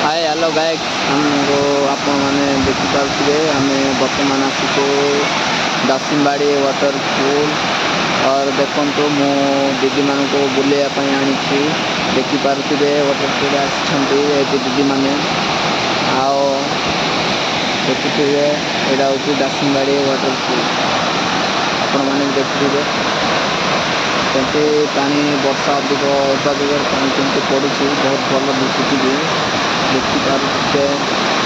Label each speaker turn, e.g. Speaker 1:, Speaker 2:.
Speaker 1: Hi hello guys हमको आपण मैंने देखिपे आम बर्तमान आसो दासिमबाड़ी वाटरफुल और देखु मु दीदी मान को बुलायापी आनी देखिपे वाटरफुल आसी दीदी मैंने आओ देखुए यहाँ हूँ दासिमबाड़ी वाटरफुल आपण मैंने देखिए केमती पानी वर्षा अधिक पानी केमती पड़ू बहुत भल दिखुची देखिपारे।